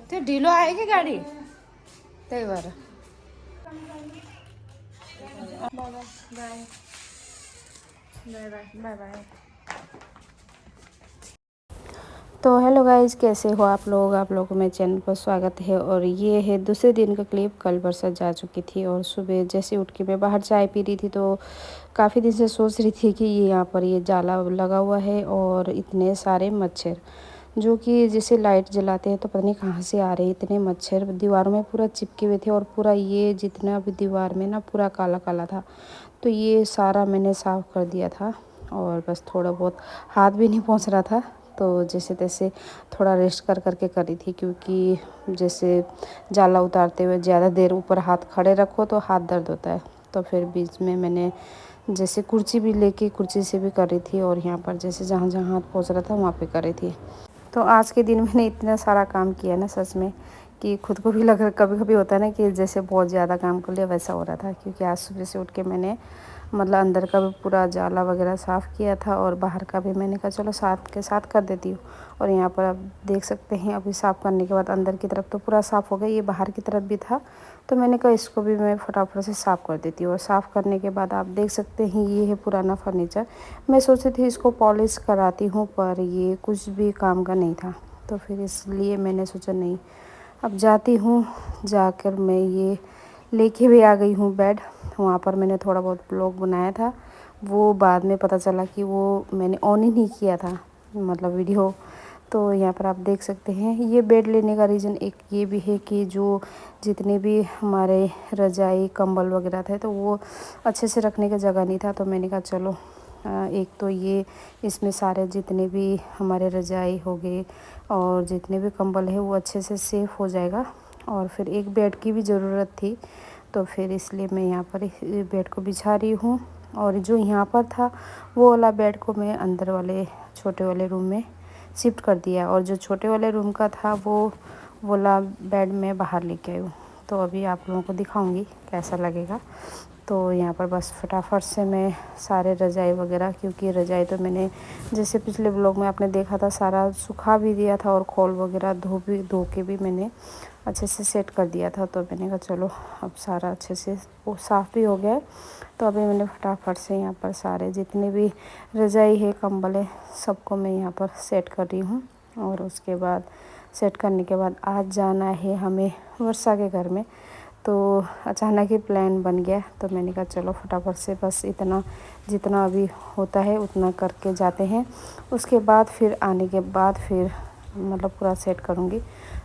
ते ढिलो आहे की गाडी ते बरं. Bye bye bye bye bye bye. तो हेलो गाइज, कैसे हो आप लोगों को मेरे चैनल पर स्वागत है. और ये है दूसरे दिन का क्लिप. कल बरसात जा चुकी थी और सुबह जैसे उठ के मैं बाहर चाय पी रही थी तो काफ़ी दिन से सोच रही थी कि ये यहाँ पर ये जाला लगा हुआ है और इतने सारे मच्छर जो कि जैसे लाइट जलाते हैं तो पता नहीं कहाँ से आ रहे हैं. इतने मच्छर दीवारों में पूरा चिपके हुए थे और पूरा ये जितना भी दीवार में ना पूरा काला काला था. तो ये सारा मैंने साफ़ कर दिया था और बस थोड़ा बहुत हाथ भी नहीं पहुँच रहा था तो जैसे तैसे थोड़ा रेस्ट कर करके करी थी. क्योंकि जैसे जाला उतारते हुए ज़्यादा देर ऊपर हाथ खड़े रखो तो हाथ दर्द होता है. तो फिर बीच में मैंने जैसे कुर्सी भी लेके कुर्सी से भी कर रही थी और यहाँ पर जैसे जहाँ जहाँ हाथ पहुँच रहा था वहाँ पे कर रही थी. तो आज के दिन मैंने इतना सारा काम किया ना सच में कि खुद को भी लग रहा. कभी कभी होता है ना कि जैसे बहुत ज़्यादा काम कर लिया वैसा हो रहा था. क्योंकि आज सुबह से उठ के मैंने मतलब अंदर का भी पूरा जाला वगैरह साफ़ किया था और बाहर का भी मैंने कहा चलो साथ के साथ कर देती हूँ. और यहाँ पर आप देख सकते हैं अभी साफ़ करने के बाद अंदर की तरफ तो पूरा साफ़ हो गया. ये बाहर की तरफ भी था तो मैंने कहा इसको भी मैं फटाफट से साफ़ कर देती हूँ. और साफ़ करने के बाद आप देख सकते हैं ये है पुराना फर्नीचर. मैं सोची थी इसको पॉलिश कराती हूँ पर ये कुछ भी काम का नहीं था. तो फिर इसलिए मैंने सोचा नहीं, अब जाती हूँ. जाकर मैं ये लेके भी आ गई हूँ बेड. वहाँ पर मैंने थोड़ा बहुत ब्लॉग बनाया था. वो बाद में पता चला कि वो मैंने ऑन ही नहीं किया था मतलब वीडियो. तो यहाँ पर आप देख सकते हैं ये बेड लेने का रीज़न एक ये भी है कि जो जितने भी हमारे रज़ाई कंबल वगैरह थे तो वो अच्छे से रखने का जगह नहीं था. तो मैंने कहा चलो एक तो ये इसमें सारे जितने भी हमारे रज़ाई हो गए और जितने भी कंबल है वो अच्छे से सेफ़ हो जाएगा. और फिर एक बेड की भी ज़रूरत थी तो फिर इसलिए मैं यहाँ पर बेड को बिछा रही हूँ. और जो यहाँ पर था वो वाला बेड को मैं अंदर वाले छोटे वाले रूम में शिफ्ट कर दिया. और जो छोटे वाले रूम का था वो वाला बेड मैं बाहर लेके आई हूँ. तो अभी आप लोगों को दिखाऊंगी कैसा लगेगा. तो यहाँ पर बस फटाफट से मैं सारे रज़ाई वगैरह, क्योंकि रज़ाई तो मैंने जैसे पिछले ब्लॉग में आपने देखा था सारा सुखा भी दिया था और खोल वगैरह धो के भी मैंने अच्छे से सेट कर दिया था. तो मैंने कहा चलो अब सारा अच्छे से वो साफ़ भी हो गया है. तो अभी मैंने फटाफट से यहाँ पर सारे जितने भी रज़ाई है कंबल है सबको मैं यहाँ पर सेट कर रही हूँ. और उसके बाद सेट करने के बाद आज जाना है हमें वर्षा के घर में. तो अचानक ही प्लान बन गया तो मैंने कहा चलो फटाफट से बस इतना जितना अभी होता है उतना करके जाते हैं. उसके बाद फिर आने के बाद फिर मतलब पूरा सेट करूँगी.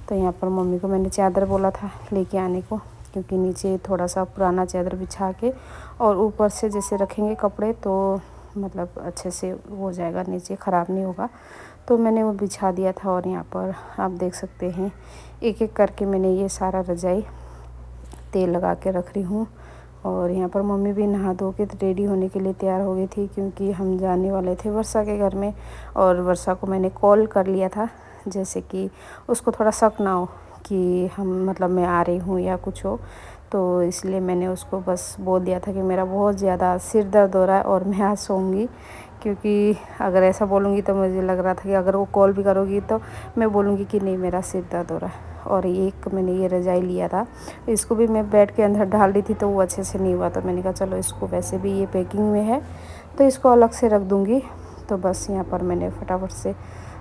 तो यहाँ पर मम्मी को मैंने चादर बोला था लेके आने को, क्योंकि नीचे थोड़ा सा पुराना चादर बिछा के और ऊपर से जैसे रखेंगे कपड़े तो मतलब अच्छे से हो जाएगा, नीचे ख़राब नहीं होगा. तो मैंने वो बिछा दिया था. और यहाँ पर आप देख सकते हैं एक एक करके मैंने ये सारा रज़ाई तेल लगा के रख रही हूँ. और यहाँ पर मम्मी भी नहा धो के रेडी होने के लिए तैयार हो गई थी क्योंकि हम जाने वाले थे वर्षा के घर में. और वर्षा को मैंने कॉल कर लिया था जैसे कि उसको थोड़ा शक ना हो कि हम मतलब मैं आ रही हूँ या कुछ हो. तो इसलिए मैंने उसको बस बोल दिया था कि मेरा बहुत ज़्यादा सिर दर्द हो रहा है और मैं आज सोऊंगी. क्योंकि अगर ऐसा बोलूँगी तो मुझे लग रहा था कि अगर वो कॉल भी करोगी तो मैं बोलूँगी कि नहीं मेरा सिर दर्द हो रहा है. और एक मैंने ये रज़ाई लिया था इसको भी मैं बेड के अंदर डाल दी थी तो वो अच्छे से नहीं हुआ. तो मैंने कहा चलो इसको वैसे भी ये पैकिंग में है तो इसको अलग से रख दूँगी. तो बस यहाँ पर मैंने फटाफट से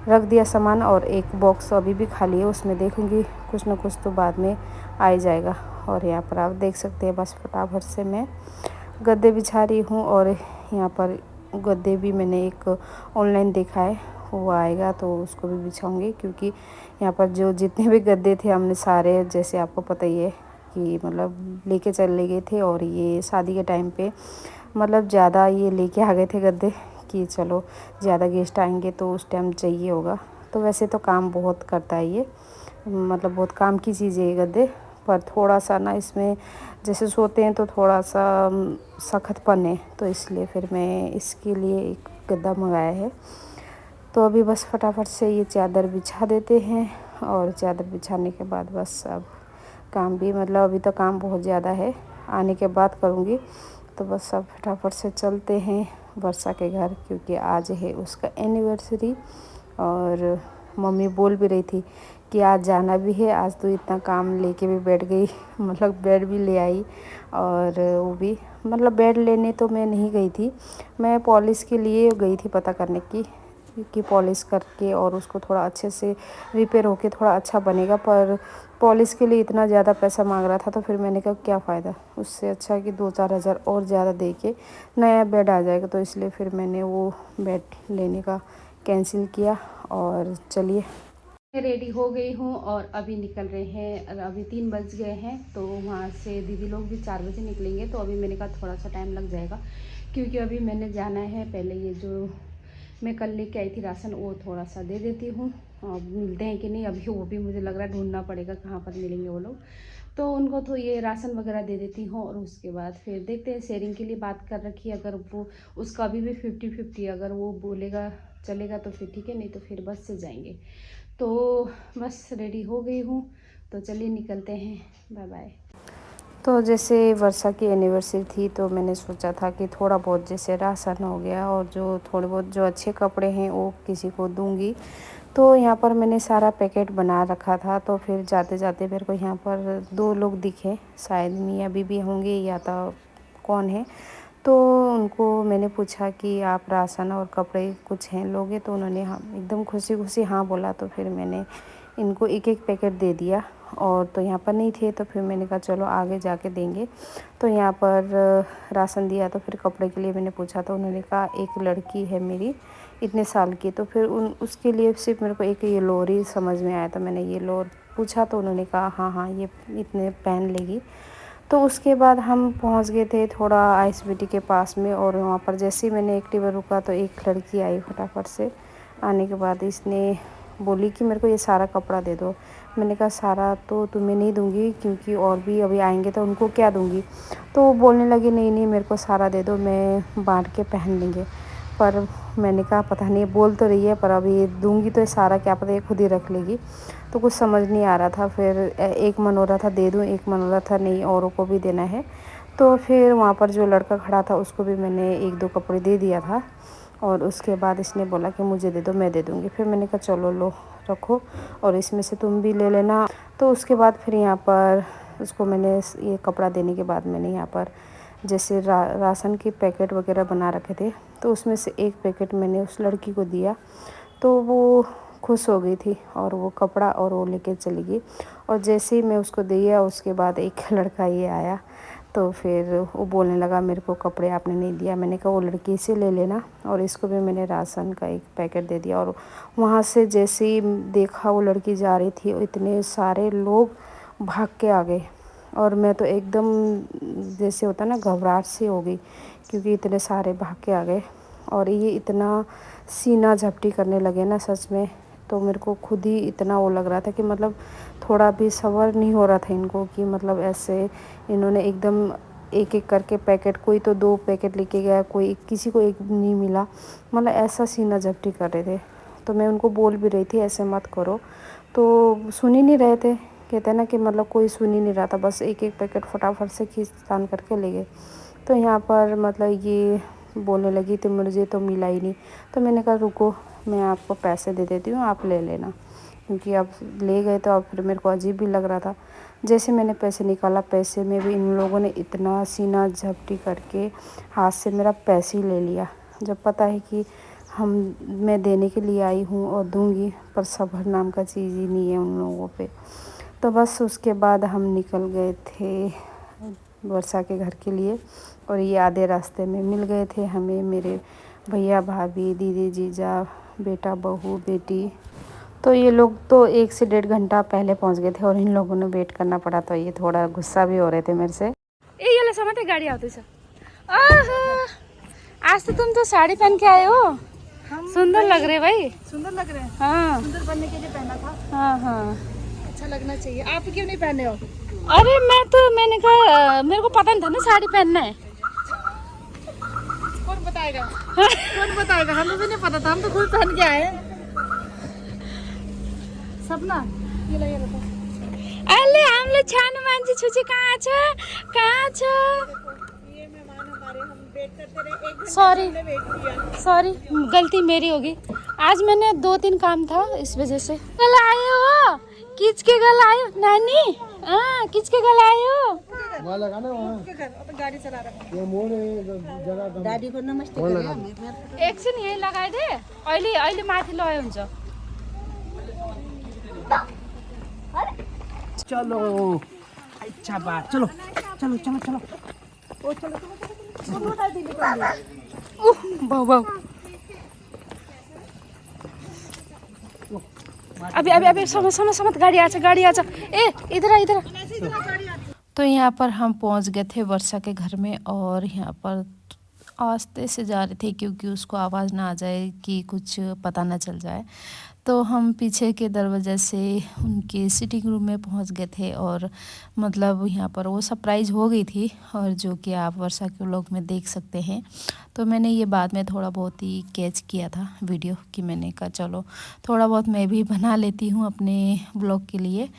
रख दिया सामान. और एक बॉक्स अभी भी खाली है उसमें देखूँगी कुछ ना कुछ तो बाद में आ ही जाएगा. और यहाँ पर आप देख सकते हैं बस फटाफट से मैं गद्दे बिछा रही हूँ. और यहाँ पर गद्दे भी मैंने एक ऑनलाइन देखा है वो आएगा तो उसको भी बिछाऊँगी. क्योंकि यहाँ पर जो जितने भी गद्दे थे हमने सारे जैसे आपको पता ही है कि मतलब लेके चले गए थे. और ये शादी के टाइम पे मतलब ज़्यादा ये लेके आ गए थे गद्दे कि चलो ज़्यादा गेस्ट आएंगे तो उस टाइम चाहिए होगा. तो वैसे तो काम बहुत करता है ये, मतलब बहुत काम की चीज़ है ये गद्दे. पर थोड़ा सा ना इसमें जैसे सोते हैं तो थोड़ा सा सख्तपन है तो इसलिए फिर मैं इसके लिए एक गद्दा मंगाया है. तो अभी बस फटाफट से ये चादर बिछा देते हैं. और चादर बिछाने के बाद बस अब काम भी मतलब अभी तो काम बहुत ज़्यादा है, आने के बाद करूँगी. तो बस अब फटाफट से चलते हैं वर्षा के घर, क्योंकि आज है उसका एनिवर्सरी। और मम्मी बोल भी रही थी कि आज जाना भी है, आज तो इतना काम लेके भी बैठ गई मतलब बेड भी ले आई। और वो भी मतलब बेड लेने तो मैं नहीं गई थी, मैं पॉलिश के लिए गई थी पता करने की कि पॉलिश करके और उसको थोड़ा अच्छे से रिपेयर होके थोड़ा अच्छा बनेगा। पर पॉलिश के लिए इतना ज़्यादा पैसा मांग रहा था, तो फिर मैंने कहा क्या फ़ायदा, उससे अच्छा कि 2-4 हज़ार और ज़्यादा दे के नया बेड आ जाएगा। तो इसलिए फिर मैंने वो बेड लेने का कैंसिल किया। और चलिए रेडी हो गई हूँ और अभी निकल रहे हैं। अभी 3 बज गए हैं, तो वहाँ से दीदी लोग भी 4 बजे निकलेंगे। तो अभी मैंने कहा थोड़ा सा टाइम लग जाएगा, क्योंकि अभी मैंने जाना है। पहले ये जो मैं कल लेके आई थी राशन, वो थोड़ा सा दे देती हूँ। मिलते हैं कि नहीं अभी वो भी मुझे लग रहा है ढूंढना पड़ेगा कहाँ पर मिलेंगे वो लोग। तो उनको तो ये राशन वगैरह दे देती हूँ, और उसके बाद फिर देखते हैं। शेयरिंग के लिए बात कर रखी है, अगर वो उसका अभी भी 50-50 अगर वो बोलेगा चलेगा तो फिर ठीक है, नहीं तो फिर बस से जाएंगे। तो बस रेडी हो गई हूँ, तो चलिए निकलते हैं। Bye bye. तो जैसे वर्षा की एनिवर्सरी थी, तो मैंने सोचा था कि थोड़ा बहुत जैसे राशन हो गया और जो थोड़े बहुत जो अच्छे कपड़े हैं वो किसी को दूंगी। तो यहाँ पर मैंने सारा पैकेट बना रखा था। तो फिर जाते जाते मेरे को यहाँ पर 2 लोग दिखे, शायद मियाँ बीबी होंगे या तो कौन है। तो उनको मैंने पूछा कि आप राशन और कपड़े कुछ हैं लोगे, तो उन्होंने हाँ एकदम खुशी खुशी हाँ बोला। तो फिर मैंने इनको एक एक पैकेट दे दिया। और तो यहाँ पर नहीं थे, तो फिर मैंने कहा चलो आगे जाके देंगे। तो यहाँ पर राशन दिया। तो फिर कपड़े के लिए मैंने पूछा, तो उन्होंने कहा एक लड़की है मेरी इतने साल की, तो फिर उसके लिए सिर्फ मेरे को एक ये लोअर ही समझ में आया। तो मैंने ये लोअर पूछा, तो उन्होंने कहा हाँ हाँ ये इतने पहन लेगी। तो उसके बाद हम पहुंच गए थे थोड़ा आईएसबीटी के पास में। और वहाँ पर जैसे ही मैंने एक्टिवा रुका, तो एक लड़की आई फटाफट से। आने के बाद इसने बोली कि मेरे को ये सारा कपड़ा दे दो। मैंने कहा सारा तो तुम्हें नहीं दूंगी, क्योंकि और भी अभी आएंगे तो उनको क्या दूंगी। तो वो बोलने लगी नहीं नहीं मेरे को सारा दे दो, मैं बांट के पहन लेंगे। पर मैंने कहा पता नहीं बोल तो रही है, पर अभी दूंगी तो ये सारा क्या पता ये खुद ही रख लेगी। तो कुछ समझ नहीं आ रहा था। फिर एक मन हो रहा था दे दूं, एक मन हो रहा था नहीं औरों को भी देना है। तो फिर वहाँ पर जो लड़का खड़ा था उसको भी मैंने 1-2 कपड़े दे दिया था। और उसके बाद इसने बोला कि मुझे दे दो मैं दे दूँगी। फिर मैंने कहा चलो लो रखो, और इसमें से तुम भी ले लेना। तो उसके बाद फिर यहाँ पर उसको मैंने ये कपड़ा देने के बाद मैंने यहाँ पर जैसे राशन के पैकेट वगैरह बना रखे थे, तो उसमें से एक पैकेट मैंने उस लड़की को दिया। तो वो खुश हो गई थी और वो कपड़ा और वो लेके चली गई। और जैसे ही मैं उसको दिया, उसके बाद एक लड़का ये आया, तो फिर वो बोलने लगा मेरे को कपड़े आपने नहीं दिया। मैंने कहा वो लड़की से ले लेना। और इसको भी मैंने राशन का एक पैकेट दे दिया। और वहाँ से जैसे ही देखा वो लड़की जा रही थी, इतने सारे लोग भाग के आ गए। और मैं तो एकदम जैसे होता ना घबराहट सी हो गई, क्योंकि इतने सारे भाग के आ गए। और ये इतना सीना झपटी करने लगे ना सच में, तो मेरे को खुद ही इतना वो लग रहा था कि मतलब थोड़ा भी सब्र नहीं हो रहा था इनको, कि मतलब ऐसे इन्होंने एकदम एक एक करके पैकेट, कोई तो 2 पैकेट लेके गया, कोई किसी को एक नहीं मिला, मतलब ऐसा सीना झपटी कर रहे थे। तो मैं उनको बोल भी रही थी ऐसे मत करो, तो सुन ही नहीं रहे थे। कहते हैं ना कि मतलब कोई सुन ही नहीं रहा था, बस एक एक पैकेट फटाफट से खींच करके ले गए। तो यहाँ पर मतलब ये बोलने लगी तो मुझे तो मिला ही नहीं। तो मैंने कहा रुको मैं आपको पैसे दे देती हूँ, आप ले लेना, क्योंकि अब ले गए तो अब फिर मेरे को अजीब भी लग रहा था। जैसे मैंने पैसे निकाला, पैसे में भी इन लोगों ने इतना सीना झपटी करके हाथ से मेरा पैसे ही ले लिया। जब पता है कि मैं देने के लिए आई हूँ और दूँगी, पर सब्र नाम का चीज़ ही नहीं है उन लोगों पे। तो बस उसके बाद हम निकल गए थे वर्षा के घर के लिए। और ये आधे रास्ते में मिल गए थे हमें मेरे भैया भाभी, दीदी जीजा, बेटा बहू बेटी। तो ये लोग तो 1 से 1.5 घंटा पहले पहुंच गए थे और इन लोगों ने वेट करना पड़ा। तो ये थोड़ा गुस्सा भी हो रहे थे मेरे से। ये समझते गाड़ी आती है। आज तो तुम तो साड़ी पहन के आए हो, सुंदर लग रहे भाई। सुंदर लग रहे हैं। हाँ सुंदर बनने के लिए पहना था। हाँ हाँ अच्छा लगना चाहिए। आप क्यों नहीं पहने हो? अरे मैंने कहा मेरे को पता नहीं था ना साड़ी पहनना है। कौन बताएगा? कौन बताएगा? हमें भी नहीं पता था, हम तो खुद पहन के आए। सपना ये लगे रहता। अरे हम लोग छान मान जी छुची कहाँ छ ये मेहमान हमारे, हम सॉरी सॉरी, गलती मेरी होगी। आज मैंने 2-3 काम था इस वजह से। कल आए हो, किच के कल आए हो नानी? हाँ, किच के कल आए हो? वहाँ लगाना, वहाँ गाड़ी चला रहा ये मोड़ जगह दादी को नमस्ते करें। एकछिन यही लगाइदे, अहिले अहिले माथि लय हुन्छ। चलो अच्छा बात, चलो चलो चलो चलो ओ चलो चलो दादी निकल बाउ बाउ, अभी समझ गाड़ी आचा। ए इधर। तो यहाँ पर हम पहुँच गए थे वर्षा के घर में, और यहाँ पर आस्ते से जा रहे थे क्योंकि उसको आवाज़ ना आ जाए कि कुछ पता ना चल जाए। तो हम पीछे के दरवाजे से उनके सिटिंग रूम में पहुंच गए थे, और मतलब यहाँ पर वो सरप्राइज़ हो गई थी, और जो कि आप वर्षा के व्लॉग में देख सकते हैं। तो मैंने ये बाद में थोड़ा बहुत ही कैच किया था वीडियो, कि मैंने कहा चलो थोड़ा बहुत मैं भी बना लेती हूँ अपने व्लॉग के लिए।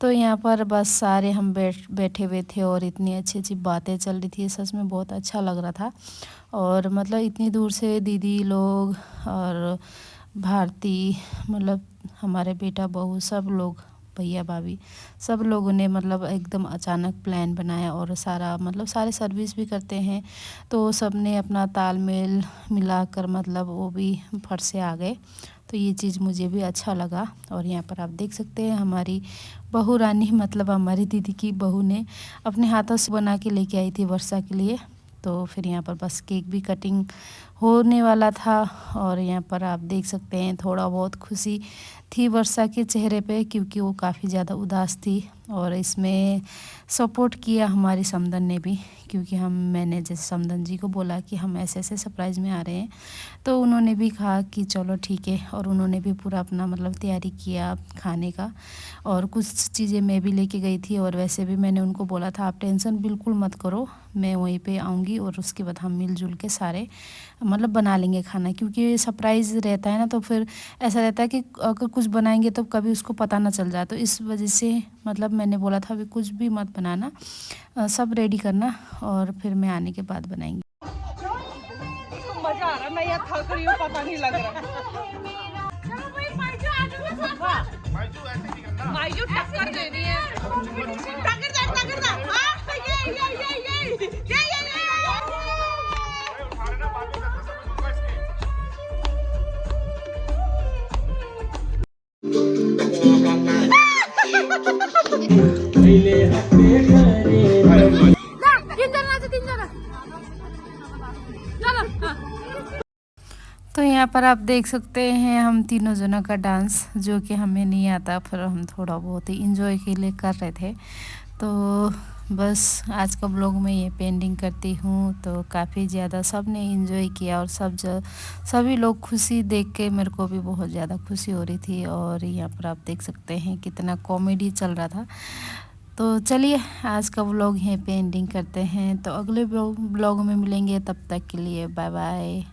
तो यहाँ पर बस सारे हम बैठे हुए थे, और इतनी अच्छी बातें चल रही थी, सच में बहुत अच्छा लग रहा था। और मतलब इतनी दूर से दीदी लोग और भारती, मतलब हमारे बेटा बहू, सब लोग, भैया भाभी, सब लोगों ने मतलब एकदम अचानक प्लान बनाया, और सारे सर्विस भी करते हैं, तो सब ने अपना तालमेल मिलाकर मतलब वो भी फट से आ गए। तो ये चीज़ मुझे भी अच्छा लगा। और यहाँ पर आप देख सकते हैं हमारी बहू रानी, मतलब हमारी दीदी की बहू ने अपने हाथों से बना के लेके आई थी वर्षा के लिए। तो फिर यहाँ पर बस केक भी कटिंग होने वाला था, और यहाँ पर आप देख सकते हैं थोड़ा बहुत खुशी थी वर्षा के चेहरे पे, क्योंकि वो काफ़ी ज़्यादा उदास थी। और इसमें सपोर्ट किया हमारी समदन ने भी, क्योंकि मैंने जैसे समदन जी को बोला कि हम ऐसे सरप्राइज़ में आ रहे हैं, तो उन्होंने भी कहा कि चलो ठीक है। और उन्होंने भी पूरा अपना मतलब तैयारी किया खाने का, और कुछ चीज़ें मैं भी लेके गई थी। और वैसे भी मैंने उनको बोला था आप टेंशन बिल्कुल मत करो, मैं वहीं पे आऊँगी, और उसके बाद हम मिलजुल के सारे मतलब बना लेंगे खाना, क्योंकि सरप्राइज़ रहता है ना, तो फिर ऐसा रहता है कि अगर कुछ बनाएंगे तो कभी उसको पता ना चल जाए। तो इस वजह से मतलब मैंने बोला था अभी कुछ भी मत बनाना, सब रेडी करना, और फिर मैं आने के बाद बनाएंगे। मजा आ रहा है, मैं यहाँ थक रही हूँ, पता नहीं लग रहा। मायू टक्कर दे रही है, टक्कर दा तो यहाँ पर आप देख सकते हैं हम तीनों जनों का डांस, जो कि हमें नहीं आता, फिर हम थोड़ा बहुत ही इंजॉय के लिए कर रहे थे। तो बस आज का ब्लॉग में ये पेंडिंग करती हूँ। तो काफ़ी ज़्यादा सब ने इंजॉय किया, और सभी लोग खुशी देख के मेरे को भी बहुत ज़्यादा खुशी हो रही थी। और यहाँ पर आप देख सकते हैं कितना कॉमेडी चल रहा था। तो चलिए आज का व्लॉग यहीं पे एंडिंग करते हैं। तो अगले ब्लॉग में मिलेंगे, तब तक के लिए बाय बाय।